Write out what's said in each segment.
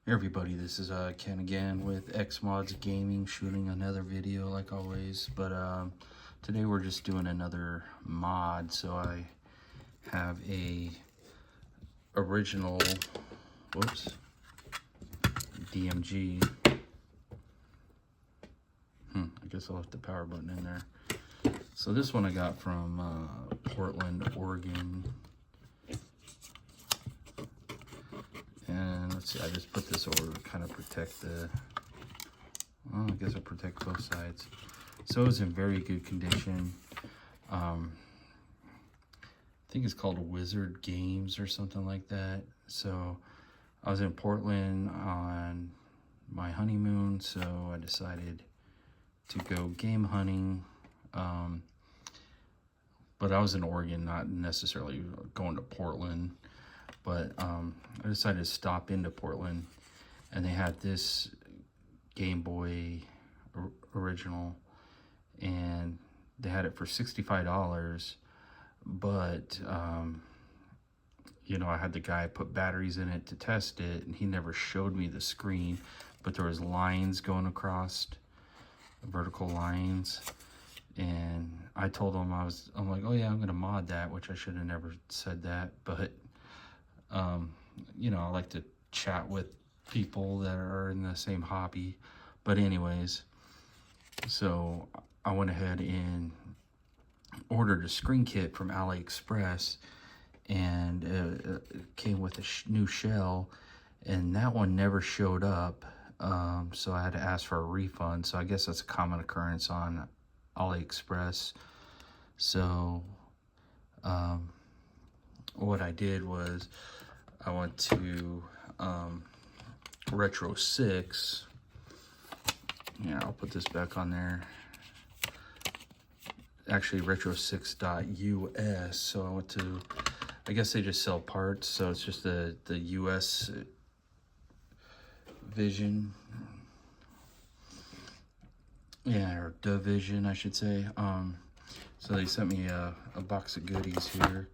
Hey everybody, this is Ken again with Xmods Gaming, shooting another video like always. But today we're just doing another mod. So I have a original, whoops, DMG. I guess I'll have the power button in there. So this one I got from Portland, Oregon. And let's see, I just put this over to kind of protect the, well, I guess I'll protect both sides. So it was in very good condition. I think it's called Wizard Games or something like that. So I was in Portland on my honeymoon, so I decided to go game hunting. But I was in Oregon, not necessarily going to Portland. But I decided to stop into Portland, and they had this Game Boy original, and they had it for $65. But you know, I had the guy put batteries in it to test it, and he never showed me the screen, but there was lines going across, vertical lines. And I told him I'm like, oh yeah, I'm gonna mod that, which I should have never said that, but you know, I like to chat with people that are in the same hobby. But anyways, so I went ahead and ordered a screen kit from AliExpress, and it came with a new shell, and that one never showed up. So I had to ask for a refund. So I guess that's a common occurrence on AliExpress. So what I did was I went to RetroSix. Yeah, I'll put this back on there. Actually, RetroSix US. So I went to, I guess they just sell parts. So it's just the US Vision. Yeah, or Division, I should say. So they sent me a box of goodies here.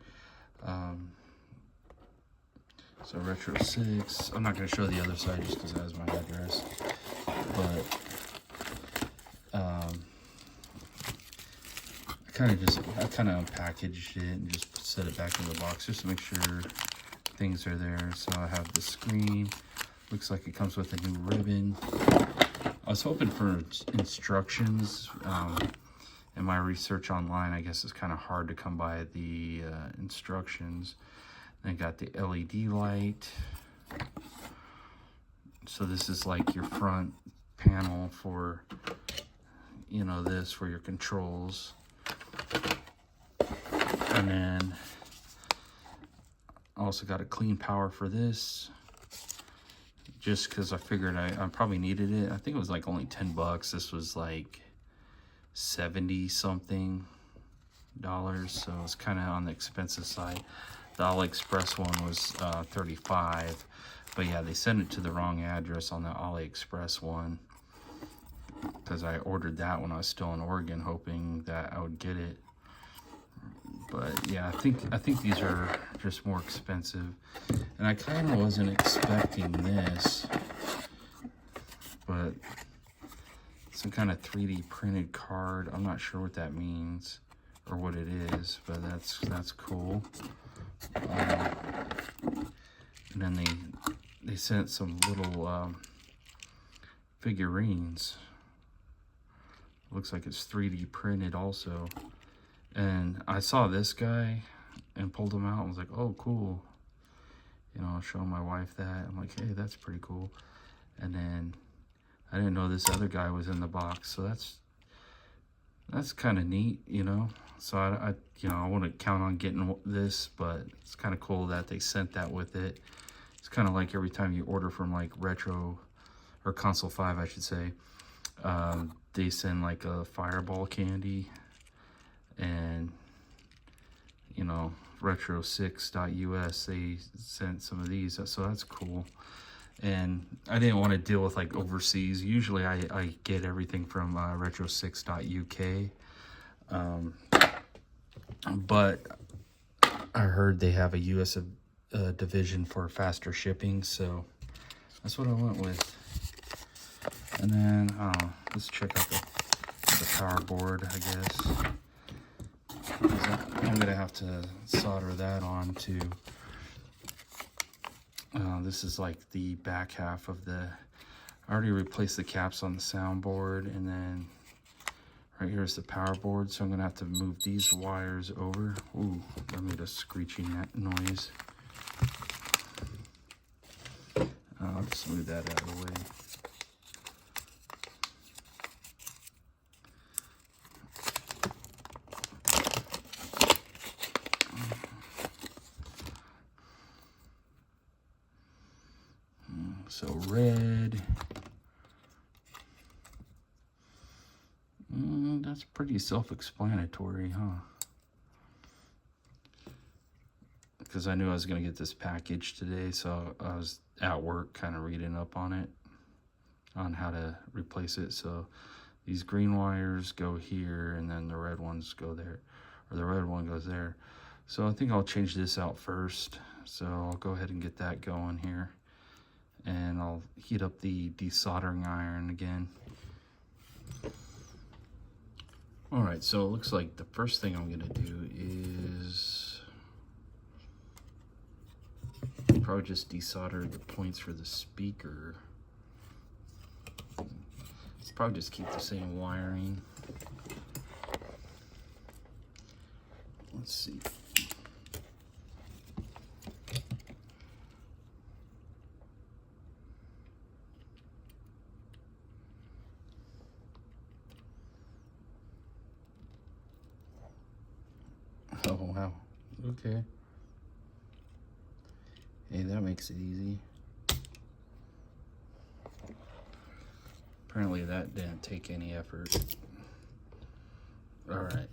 So RetroSix, I'm not going to show the other side just because it has my address, but I kind of unpackaged it and just set it back in the box just to make sure things are there. So I have the screen, looks like it comes with a new ribbon. I was hoping for instructions. In my research online, I guess it's kind of hard to come by the instructions. Then got the LED light. So this is like your front panel for, you know, this for your controls. And then I also got a clean power for this, just because I figured I probably needed it. I think it was like only 10 bucks. This was like 70 something dollars, so it's kind of on the expensive side. The AliExpress one was 35, but yeah, they sent it to the wrong address on the AliExpress one, because I ordered that when I was still in Oregon, hoping that I would get it. But yeah, I think these are just more expensive, and I kind of wasn't expecting this, but some kind of 3D printed card. I'm not sure what that means or what it is, but that's cool. And then they sent some little figurines. Looks like it's 3D printed also. And I saw this guy and pulled him out and was like, oh, cool. You know, showing my wife that. I'm like, hey, that's pretty cool. And then I didn't know this other guy was in the box, so that's kind of neat, you know. So I you know, I wouldn't count on getting this, but it's kind of cool that they sent that with it. It's kind of like every time you order from like Retro or Console 5, I should say, they send like a Fireball candy, and you know, RetroSix US, they sent some of these, so that's cool. And I didn't want to deal with like overseas. Usually I get everything from RetroSix UK. But I heard they have a US division for faster shipping, so That's what I went with. And then let's check out the power board, I guess. I'm gonna have to solder that on to. This is like the back half of the. I already replaced the caps on the soundboard, and then right here is the power board. So I'm gonna have to move these wires over. Ooh, that made a screeching noise. I'll just move that out of the way. So red. That's pretty self-explanatory, huh? Because I knew I was going to get this package today, so I was at work kind of reading up on it, on how to replace it. So these green wires go here, and then the red ones go there, or the red one goes there. So I think I'll change this out first. So I'll go ahead and get that going here. And I'll heat up the desoldering iron again. All right, so it looks like the first thing I'm gonna do is probably just desolder the points for the speaker. Probably just keep the same wiring. Let's see. Oh, wow. Okay. Hey, that makes it easy. Apparently that didn't take any effort. All right.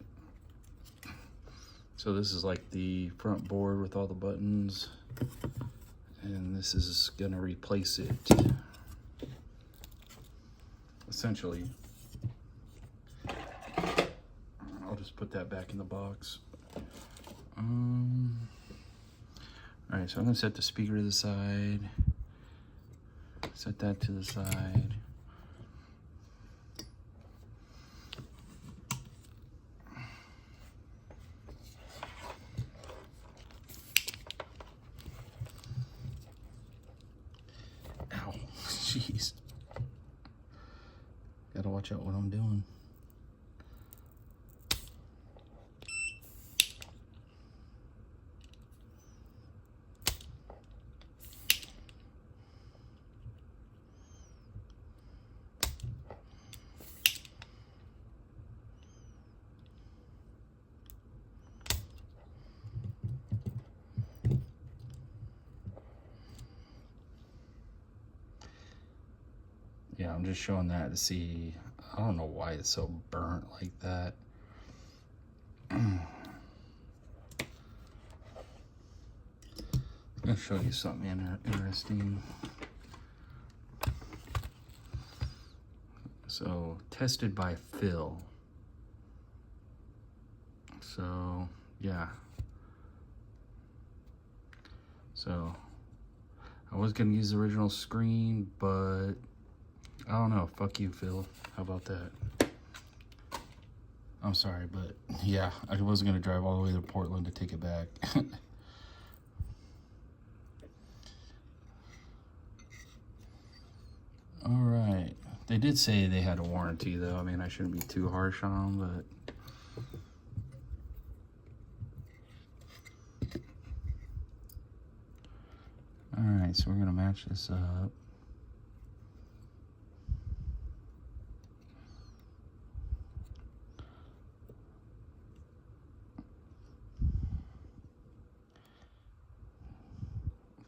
So this is like the front board with all the buttons. And this is gonna replace it. Essentially. I'll just put that back in the box. Alright, so I'm gonna set the speaker to the side. Set that to the side. Ow, jeez. Gotta watch out what I'm doing. Yeah, I'm just showing that to see. I don't know why it's so burnt like that. I'm gonna show you something interesting. So, tested by Phil. So, yeah. So, I was gonna use the original screen, but I don't know. Fuck you, Phil. How about that? I'm sorry, but yeah, I wasn't gonna drive all the way to Portland to take it back. All right. They did say they had a warranty, though. I mean, I shouldn't be too harsh on them, but all right. So we're gonna match this up.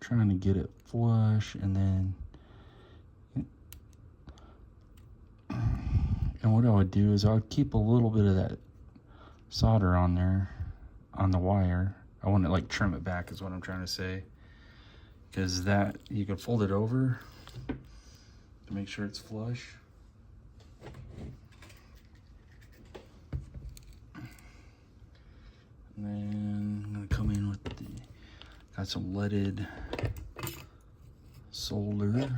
Trying to get it flush, and then what I would do is I would keep a little bit of that solder on there on the wire. I want to like trim it back is what I'm trying to say, because that you can fold it over to make sure it's flush. And then I'm gonna come in with got some leaded solder.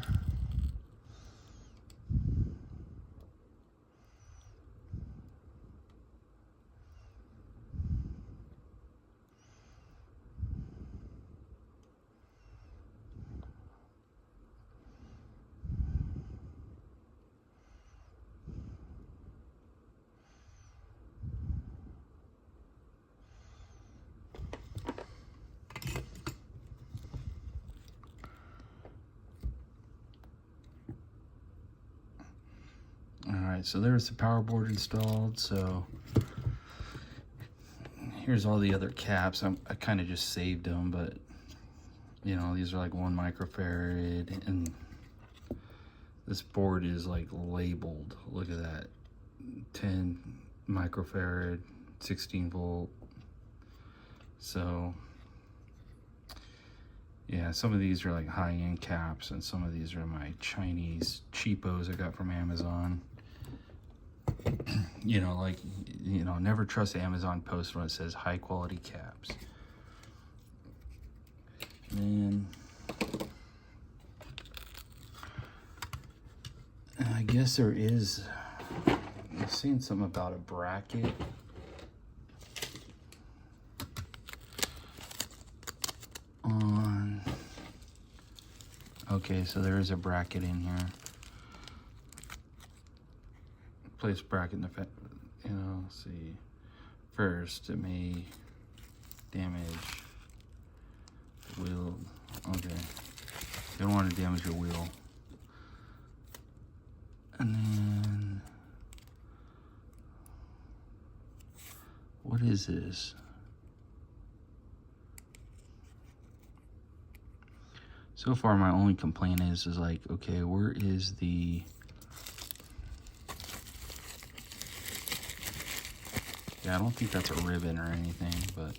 Alright, so there's the power board installed. So here's all the other caps. I kind of just saved them, but you know, these are like 1 microfarad, and this board is like labeled. Look at that. 10 microfarad, 16 volt. So yeah, some of these are like high-end caps, and some of these are my Chinese cheapos I got from Amazon. You know, like, you know, never trust Amazon post when it says high quality caps. And I guess there is, I'm seeing something about a bracket. On, okay, so there is a bracket in here. Place bracket in the, you know, let's see. First, it may damage the wheel. Okay, you don't want to damage your wheel. And then, what is this? So far, my only complaint is like, okay, where is the, yeah, I don't think that's a ribbon or anything, but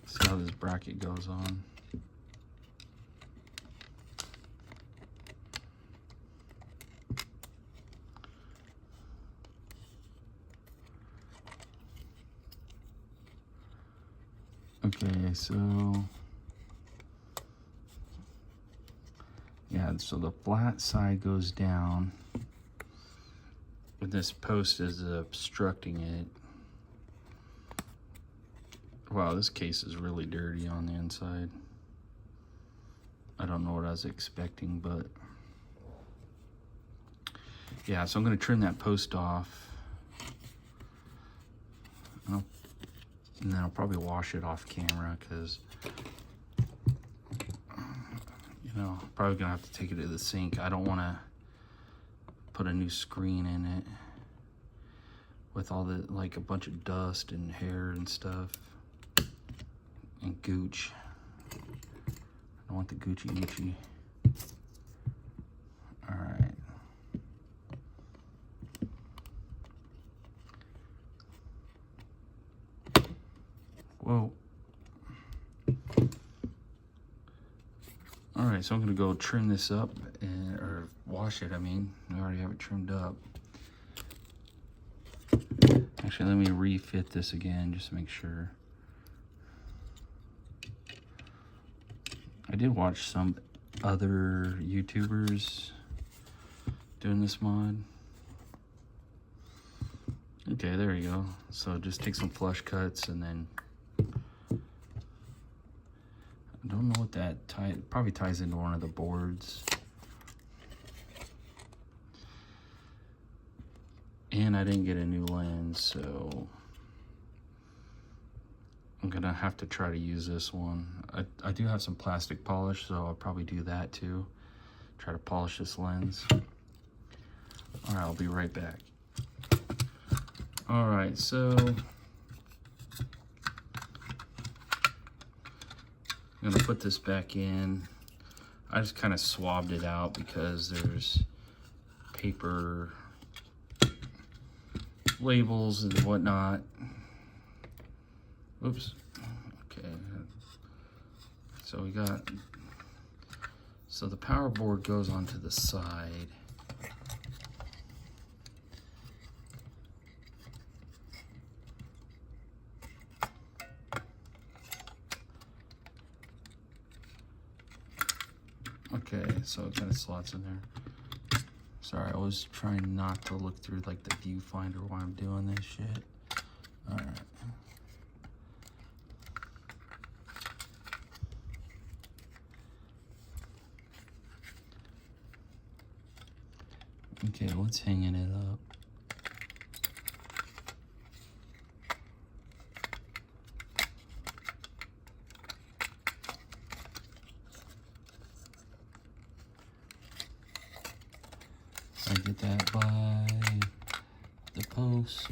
see how this bracket goes on. Okay, so yeah, so the flat side goes down, but this post is obstructing it. Wow, this case is really dirty on the inside. I don't know what I was expecting, but yeah, so I'm going to trim that post off. And then I'll probably wash it off camera, because, you know, probably gonna have to take it to the sink. I don't want to put a new screen in it with all the, like, a bunch of dust and hair and stuff and gooch. I don't want the Gucci Gucci. All right. Whoa. All right, so I'm gonna go trim this up, or wash it, I mean. I already have it trimmed up. Actually, let me refit this again just to make sure. I did watch some other YouTubers doing this mod. Okay, there you go. So just take some flush cuts, and then I don't know what that probably ties into one of the boards. And I didn't get a new lens, so I'm gonna have to try to use this one. I do have some plastic polish, so I'll probably do that too. Try to polish this lens. All right, I'll be right back. All right, so I'm gonna put this back in. I just kind of swabbed it out because there's paper labels and whatnot. Oops. Okay. So we got So the power board goes onto the side. Okay, so it kind of slots in there. Sorry, I was trying not to look through like the viewfinder while I'm doing this shit. All right. Okay, what's hanging it up? I get that by the post.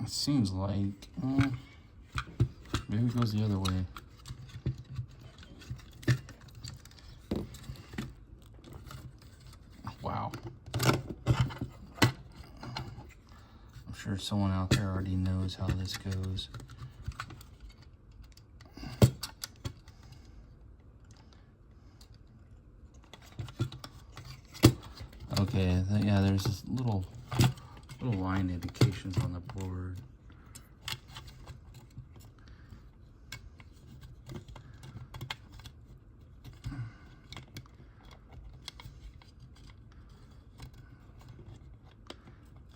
It seems like maybe it goes the other way. Wow. I'm sure someone out there already knows how this goes. Okay, yeah, there's this little line indications on the board.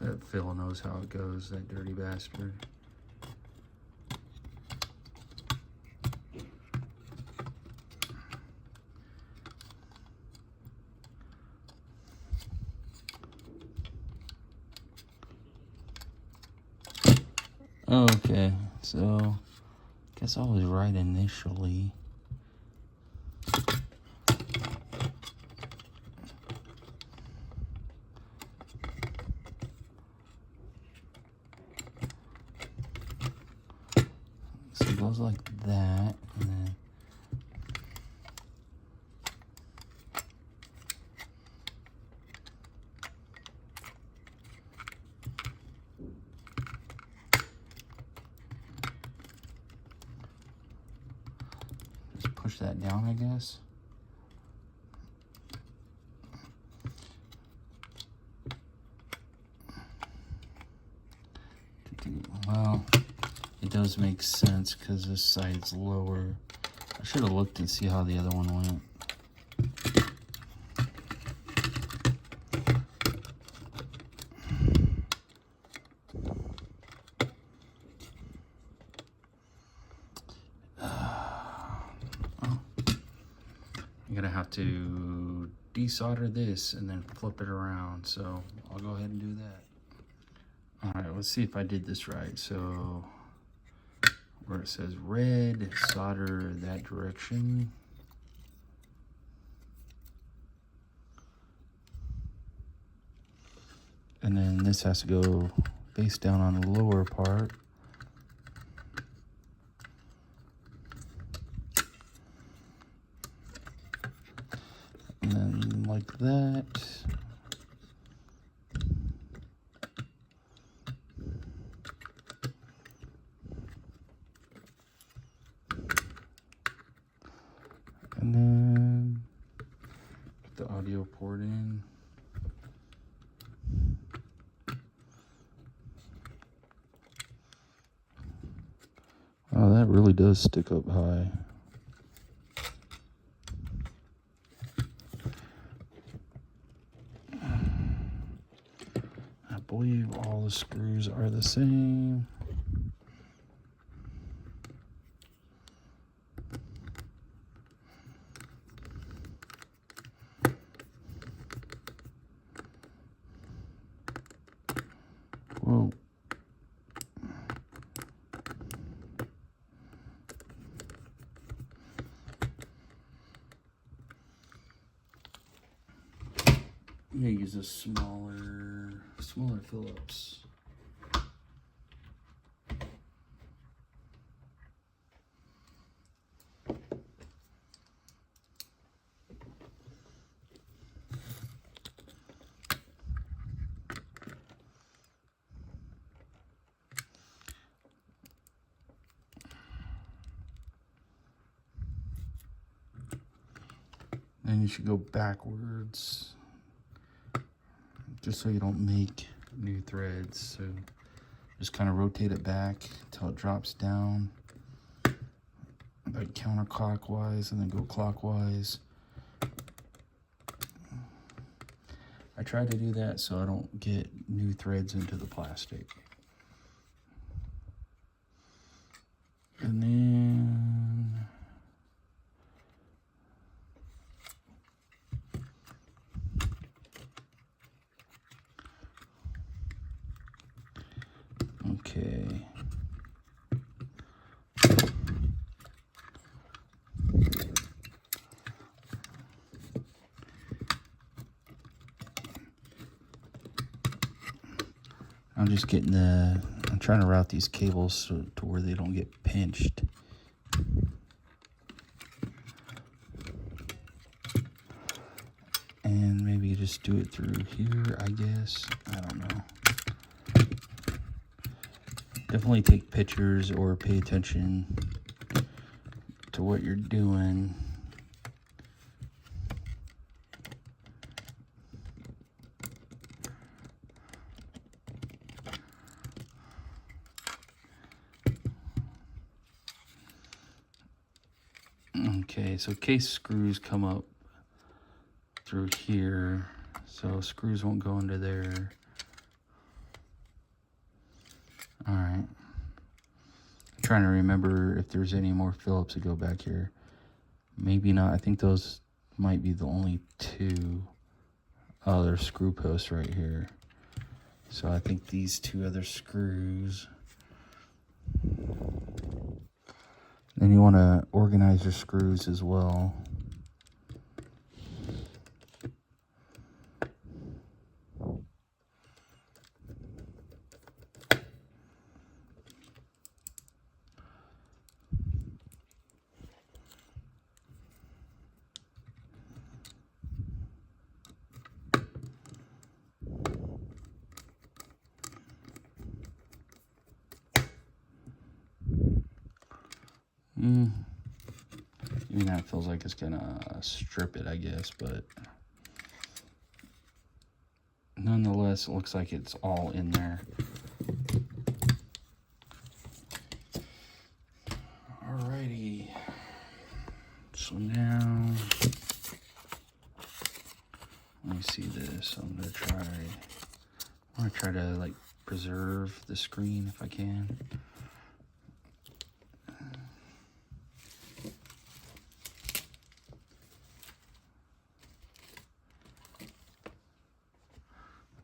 Bet Phil knows how it goes, that dirty bastard. Okay, so guess I was right initially. So it goes like that, and then just push that down, I guess. Well, it does make sense because this side's lower. I should have looked and see how the other one went. I'm gonna have to desolder this and then flip it around, so I'll go ahead and do that. All right, let's see if I did this right. So where it says red, solder that direction. And then this has to go face down on the lower part. And then like that. And then put the audio port in. Oh, that really does stick up high. I believe all the screws are the same. Whoa. I'm gonna use a smaller smaller Phillips. Then you should go backwards, just so you don't make new threads. So just kind of rotate it back until it drops down, like counterclockwise, and then go clockwise. I try to do that so I don't get new threads into the plastic. And then okay. I'm trying to route these cables to where they don't get pinched. And maybe just do it through here, I guess. I don't know. Definitely take pictures or pay attention to what you're doing. Okay, so case screws come up through here, so screws won't go into there. All right. I'm trying to remember if there's any more Phillips that go back here. Maybe not. I think those might be the only two. Oh, there's screw posts right here. So I think these two other screws. Then you want to organize your screws as well. Even that feels like it's gonna strip it, I guess, but nonetheless, it looks like it's all in there. Alrighty. So now, let me see this. I'm gonna try to like preserve the screen if I can.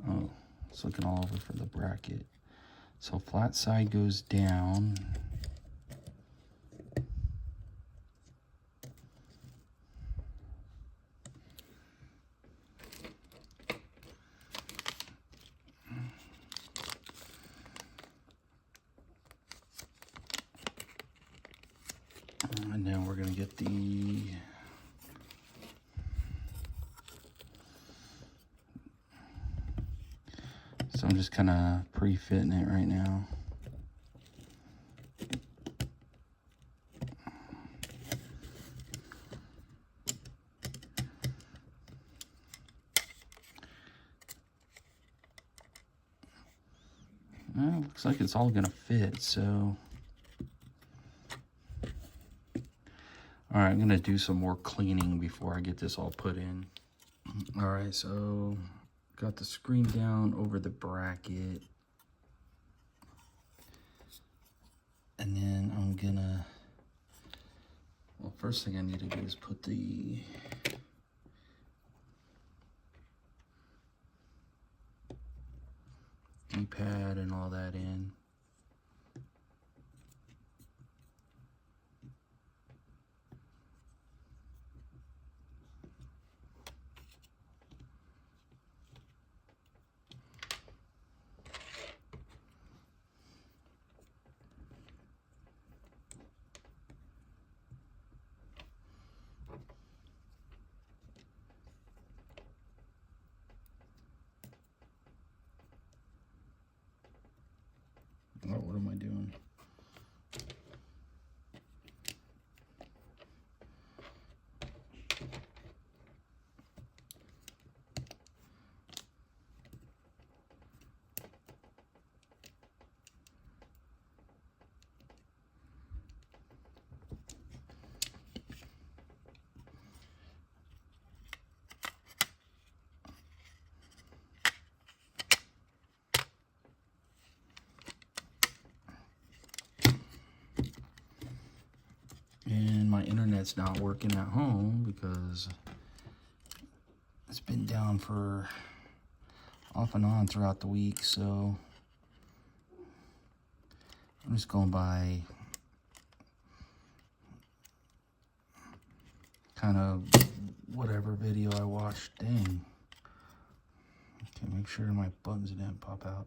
Oh, it's looking all over for the bracket. So flat side goes down. And now we're gonna get the so I'm just kind of pre-fitting it right now. Well, looks like it's all gonna fit, so all right, I'm gonna do some more cleaning before I get this all put in. All right, so got the screen down over the bracket. And then I'm gonna, well, first thing I need to do is put the D-pad and all that in. Oh, what am I doing? And my internet's not working at home because it's been down for off and on throughout the week, so I'm just going by kind of whatever video I watched. Dang. Okay, make sure my buttons didn't pop out.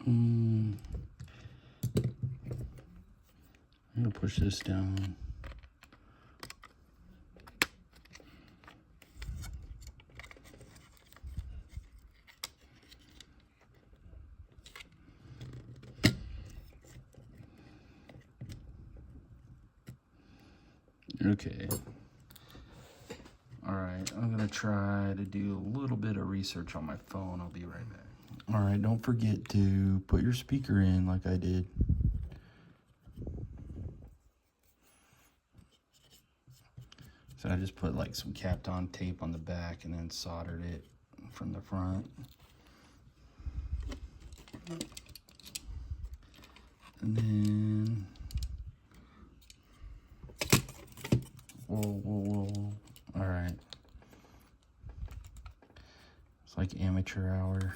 I'm gonna push this down. Okay. Alright, I'm gonna try to do a little bit of research on my phone. I'll be right back. Alright, don't forget to put your speaker in like I did. So I just put like some capped on tape on the back and then soldered it from the front. And then, whoa. All right. It's like amateur hour.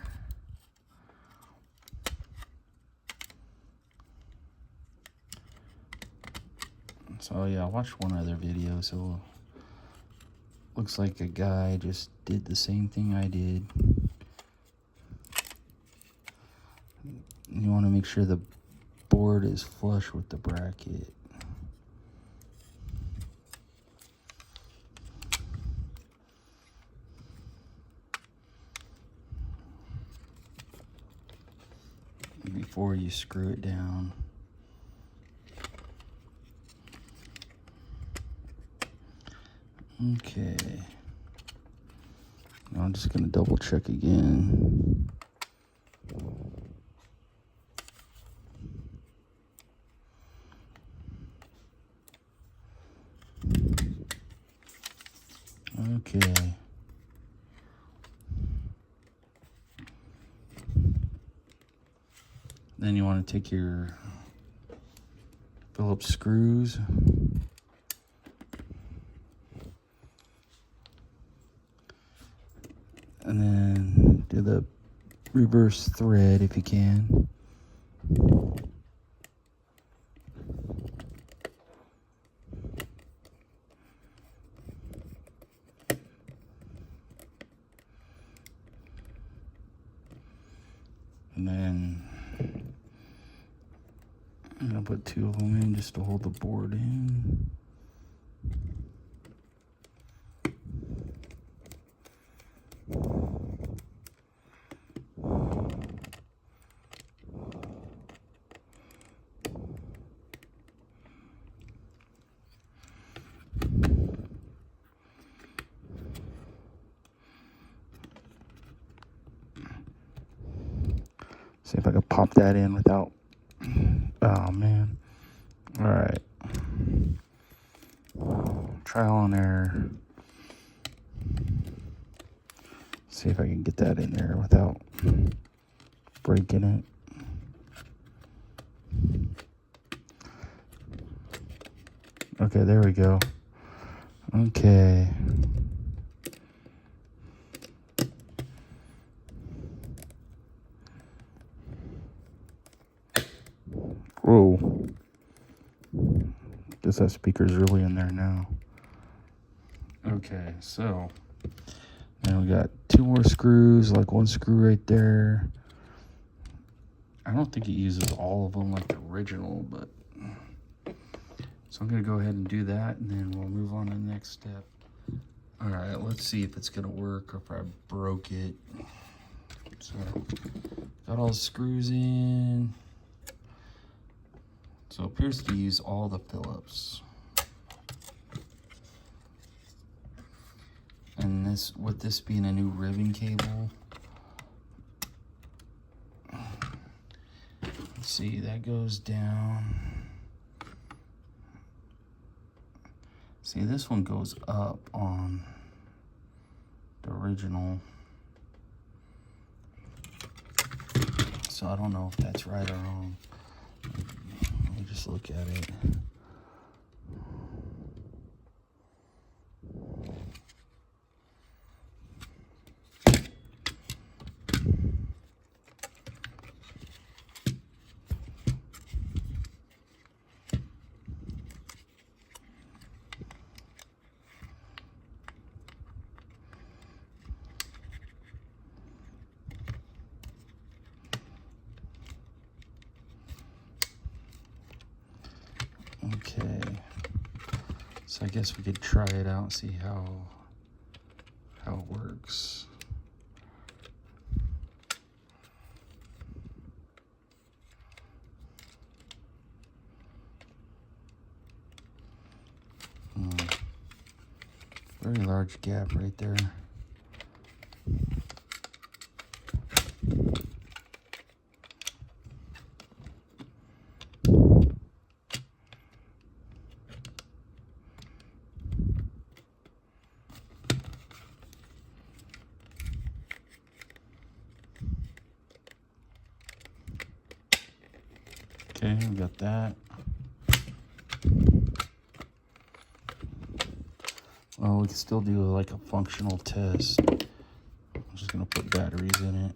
So yeah, I watched one other video, so looks like a guy just did the same thing I did. You want to make sure the board is flush with the bracket. Before you screw it down. Okay. Now I'm just gonna double check again. Okay. Then you want to take your Phillips screws and then do the reverse thread if you can. And then I'm gonna put 2 of them in just to hold the board in. See if I can pop that in without, oh man. All right. Trial and error. See if I can get that in there without breaking it. Okay, there we go. Okay. Whoa. Guess that speaker's really in there now. Okay, so now we got 2 more screws, like 1 screw right there. I don't think it uses all of them like the original, but so I'm gonna go ahead and do that, and then we'll move on to the next step. All right, let's see if it's gonna work or if I broke it. So got all the screws in. So it appears to use all the Phillips. And this, with this being a new ribbon cable, let's see, that goes down. See, this one goes up on the original. So I don't know if that's right or wrong. Let me just look at it. Okay, so I guess we could try it out and see how it works. Very large gap right there. Okay, we got that. Well, we can still do like a functional test. I'm just gonna put batteries in it.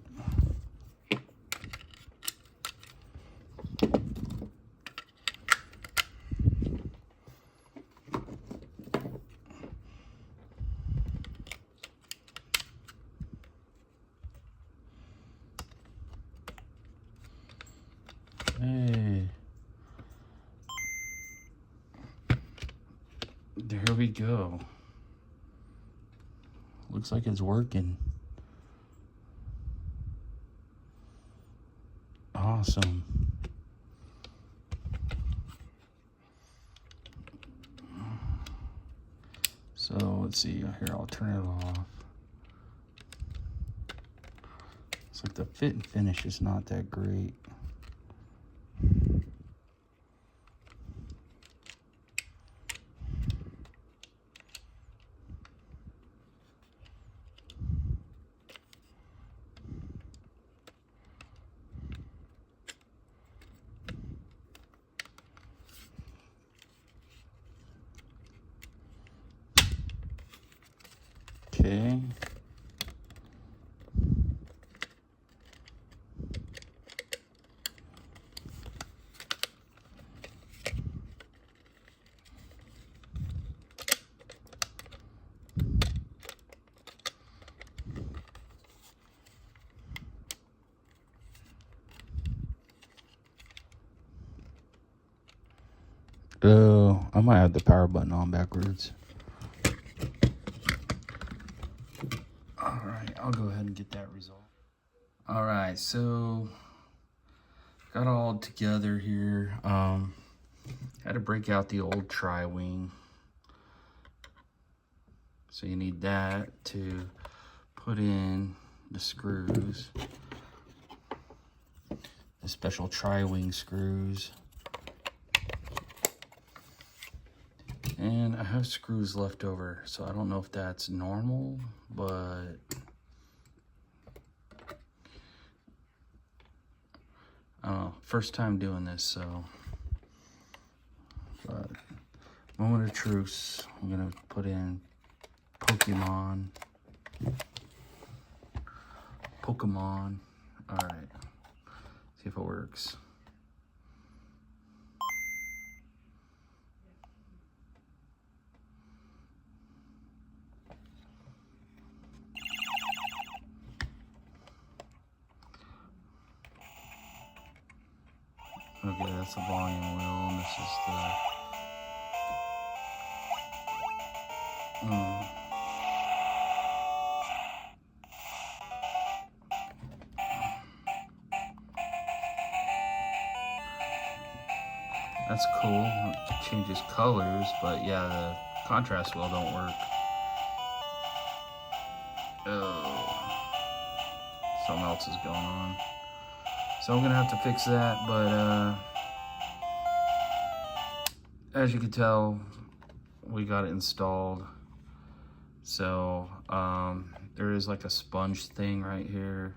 Hey, there we go. Looks like it's working. Awesome. So let's see here, I'll turn it off. It's like the fit and finish is not that great. Okay. Oh, I might have the power button on backwards. Alright, I'll go ahead and get that result. Alright, so got all together here. Had to break out the old tri-wing. So you need that to put in the screws. The special tri-wing screws. And I have screws left over, so I don't know if that's normal, but first time doing this, so but Moment of truce. I'm gonna put in Pokemon. All right. See if it works. Okay, that's the volume wheel, and this is the... That's cool. It changes colors, but yeah, the contrast wheel don't work. Oh, something else is going on. So I'm gonna have to fix that, but as you can tell, we got it installed. So there is like a sponge thing right here,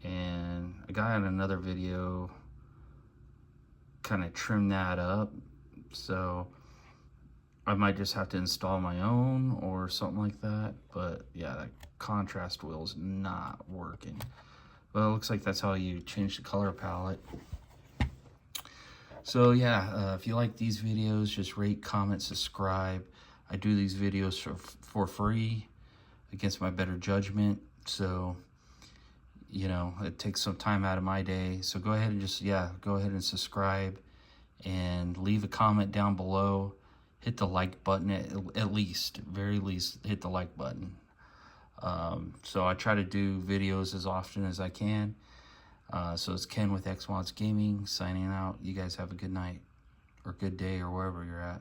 and a guy on another video kind of trimmed that up, so I might just have to install my own or something like that. But yeah, that contrast wheel is not working. But it looks like that's how you change the color palette. So yeah, if you like these videos, just rate, comment, subscribe. I do these videos for free against my better judgment. So, you know, it takes some time out of my day. So go ahead and just, yeah, go ahead and subscribe and leave a comment down below. Hit the like button at least, very least, hit the like button. So I try to do videos as often as I can. So it's Ken with Xmods Gaming signing out. You guys have a good night or good day or wherever you're at.